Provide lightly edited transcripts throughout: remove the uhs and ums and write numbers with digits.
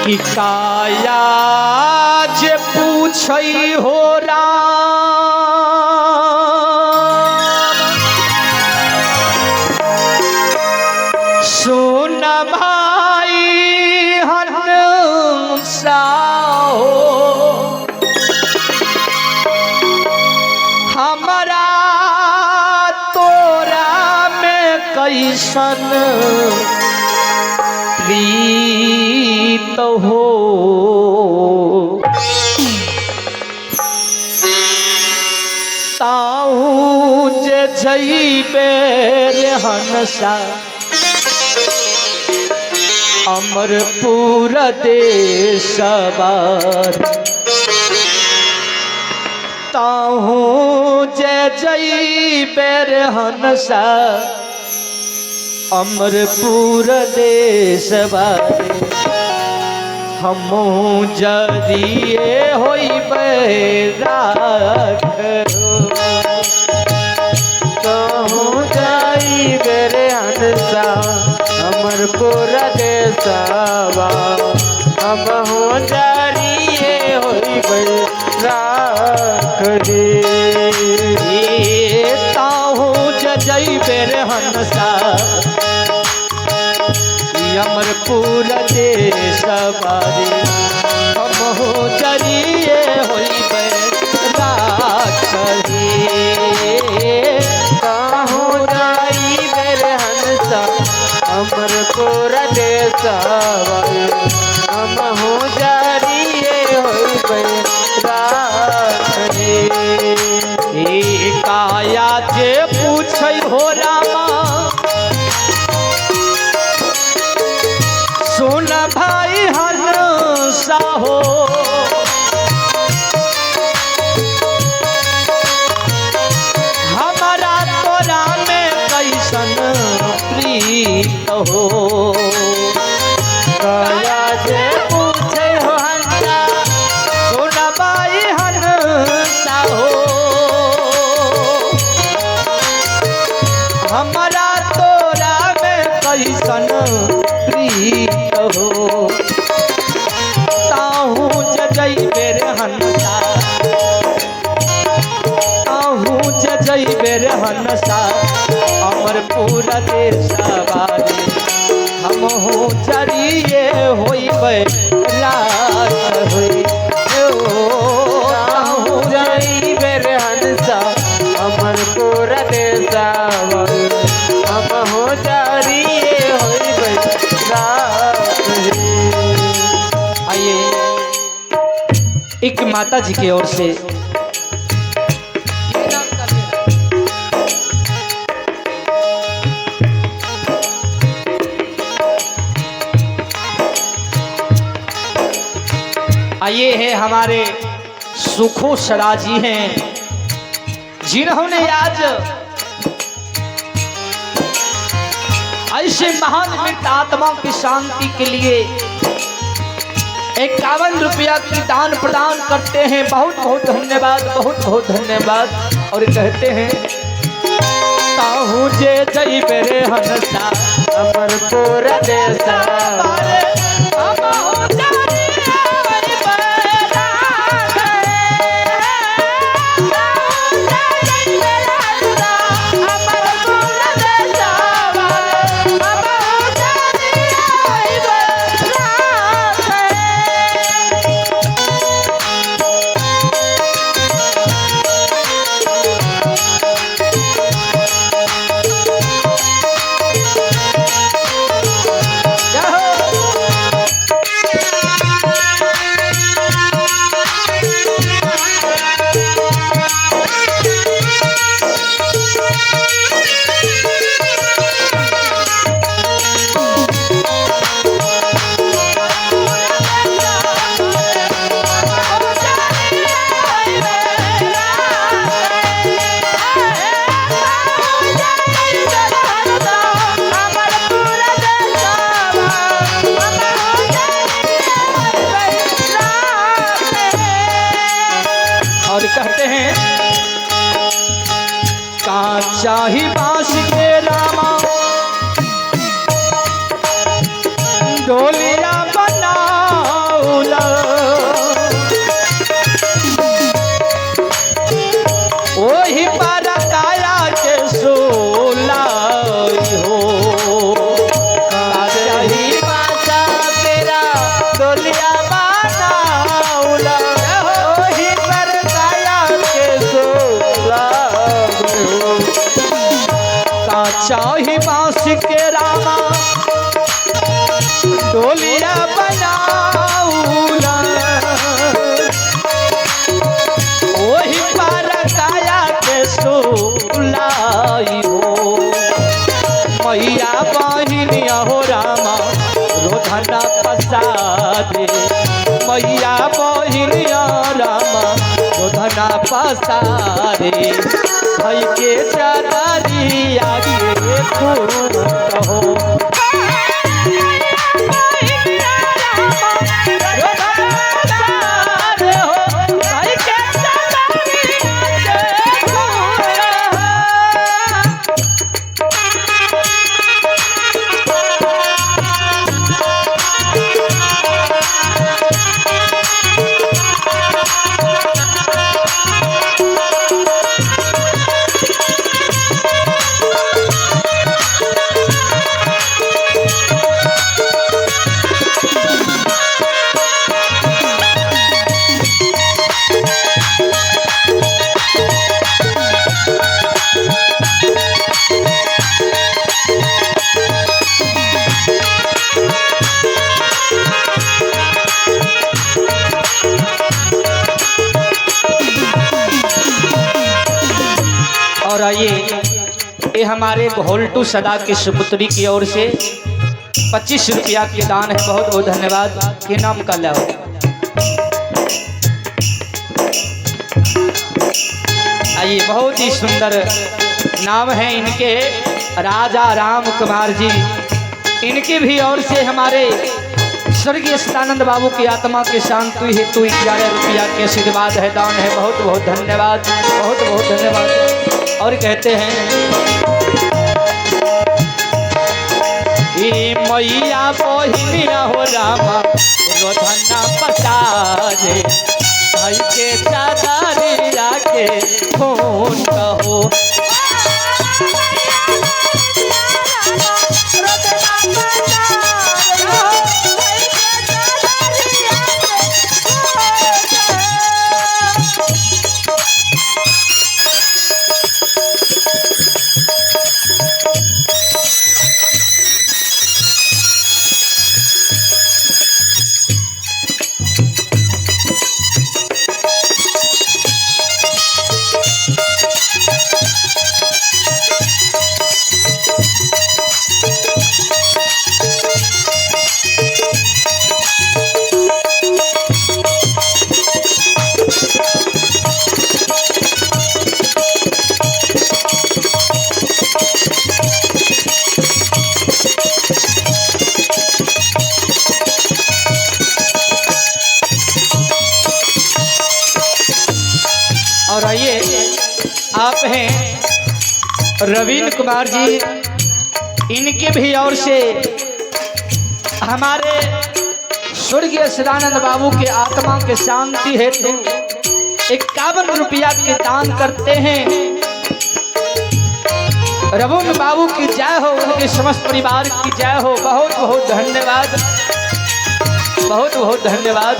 कि काया जे पूछई हो राम सुन भाई हनुसा हो हमारा तोरा में कैसन प्रीत हो ताऊ जे जइबे रे हनसा अमरपुर देशवार ताऊ जे जइबे रे हनसा अमरपुर देशवार हमू जरिए होइबे राखो कहूँ जाइबे रे हंसा अमरपुर देशवा हमहू जरिए होइबे राखो ताहू जइबे रे हंसा अमरपुर देशवारी हमहू जरिए होइबे राखी कहूँ जाइबे रे हंसा अमरपुर देशवा हमहू जरिए होइबे राखी काया जे पूछै हो रामा सुन भाई हनुसा हो हमारा तोरा में कैसन प्रीत हो काया जे पूछे हो हंसा सुन भाई हनुसा हो हमारा तोरा में कैसन प्रीत हो ताहू जइबे रे हंसा ताहू जइबे रे हंसा अमरपुर देशवारी हमहू जरिए होइबे राख होई कहूँ जाइबे रे हंसा अमरपुर देशवा हमहू जरिए होइबे राखी आइए एक माता जी की ओर से आइए है हमारे सुखो सड़ा जी हैं जिन्होंने आज ऐसे महान मृत आत्मा की शांति के लिए 51 रुपया की दान प्रदान करते हैं। बहुत बहुत धन्यवाद, बहुत बहुत धन्यवाद। और कहते हैं ताहू जे जइबे रे हंसा अमरपुर देशवा चाही बांस के रामा डोलिया बना पसारे मैया बहिनिया रामा गोधना पसारे भाई के चादारी आगे कहो और ये हमारे घोलटू सदा की सुपुत्री की ओर से 25 रुपया के दान है। बहुत बहुत धन्यवाद। के नाम का लो आइए, बहुत ही सुंदर नाम है इनके, राजा राम कुमार जी। इनकी भी ओर से हमारे स्वर्गीय सदानंद बाबू की आत्मा के शांति हेतु 11 रुपया के आशीर्वाद है, दान है। बहुत बहुत धन्यवाद, बहुत बहुत धन्यवाद। और कहते हैं मैया बहिनिया हो रामा गोधना पसारे भाई के चादारी आके फोन कहो और आइए, आप हैं रवींद्र कुमार जी। इनके भी ओर से हमारे स्वर्गीय सदानंद बाबू के आत्मा के शांति हेतु 51 रुपया के दान करते हैं। रवींद्र बाबू की जय हो, उनके समस्त परिवार की जय हो। बहुत बहुत धन्यवाद, बहुत बहुत धन्यवाद।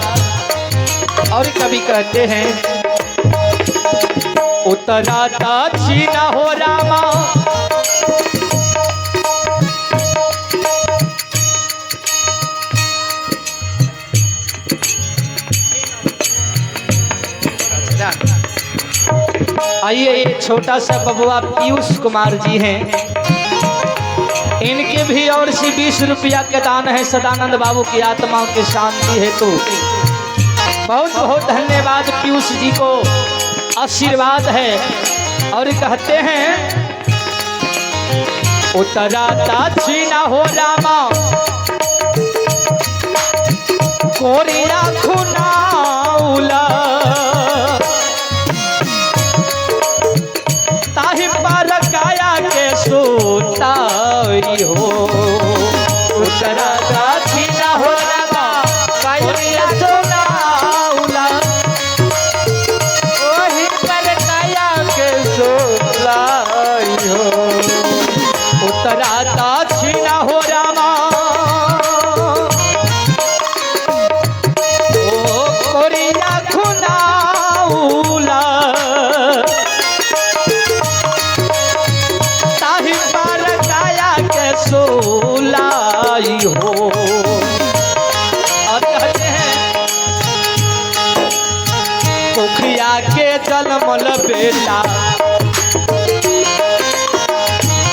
और कभी कहते हैं उतरा दक्षिण हो रामा आइए, ये छोटा सा बबुआ पीयूष कुमार जी हैं। इनके भी और से 20 रुपया के दान है, सदानंद बाबू की आत्मा की शांति हेतु। बहुत बहुत धन्यवाद पीयूष जी को, आशीर्वाद है। और कहते हैं उतरा दक्षिण हो रामा कोरिया खुनाउला ताहि पर काया के सोताई हो। उतरा दक्षिण हो रामा कोरिया खुनाउला उतरा दक्षिण हो रामा ओ कोरिया खुनाउला ताहि पर काया के सोलाई हो। और कहते हैं पोखरिया के जन्मल बेटा,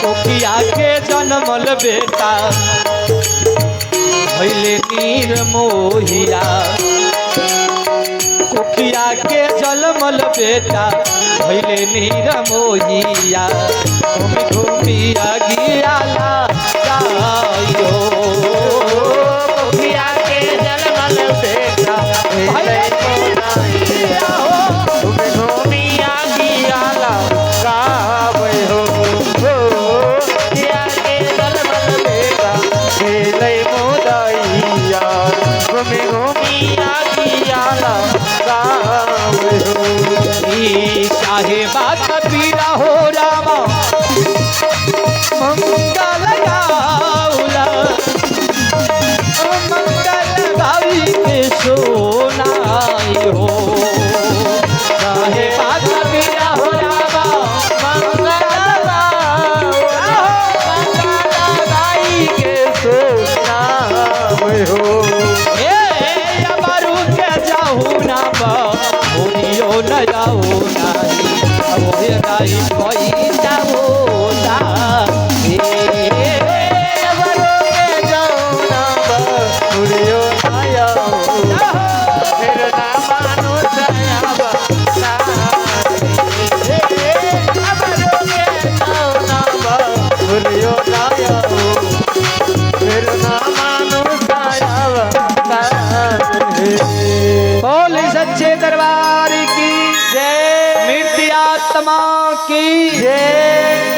पोखरिया के जन्मल बेटा भैले नीर मोहिया कुखिया के जलमल बेटा भैले नीर मोहिया घूमी घूमी अगियाला गायो कुखिया के जलमल बेटा भैले मोहिया घूमी घूमी अगियाला गावे हो कुखिया के जलमल बेटा भैले मोहिया घूमी घूमी अगियाला गावे हो चाहे बात पीरा हो रामा मंगल गाउला मंगल गावी के सोनाई हो चाहे बात पीरा हो रामा मंगल गाई के सोनावे हो ए अमरू के जाहू ना बा ओनियो न जाओ नाही ओहे नाही कोई जाओ ना ए अमरू के जाओ ना बुढ़ियो आया फिर ना मानो जायाबा अमरू के जाओ ना बुढ़ियो आया फिर ना मानो जायाबा बोले सच्चे दरबार की जय मृत्यात्मा की जय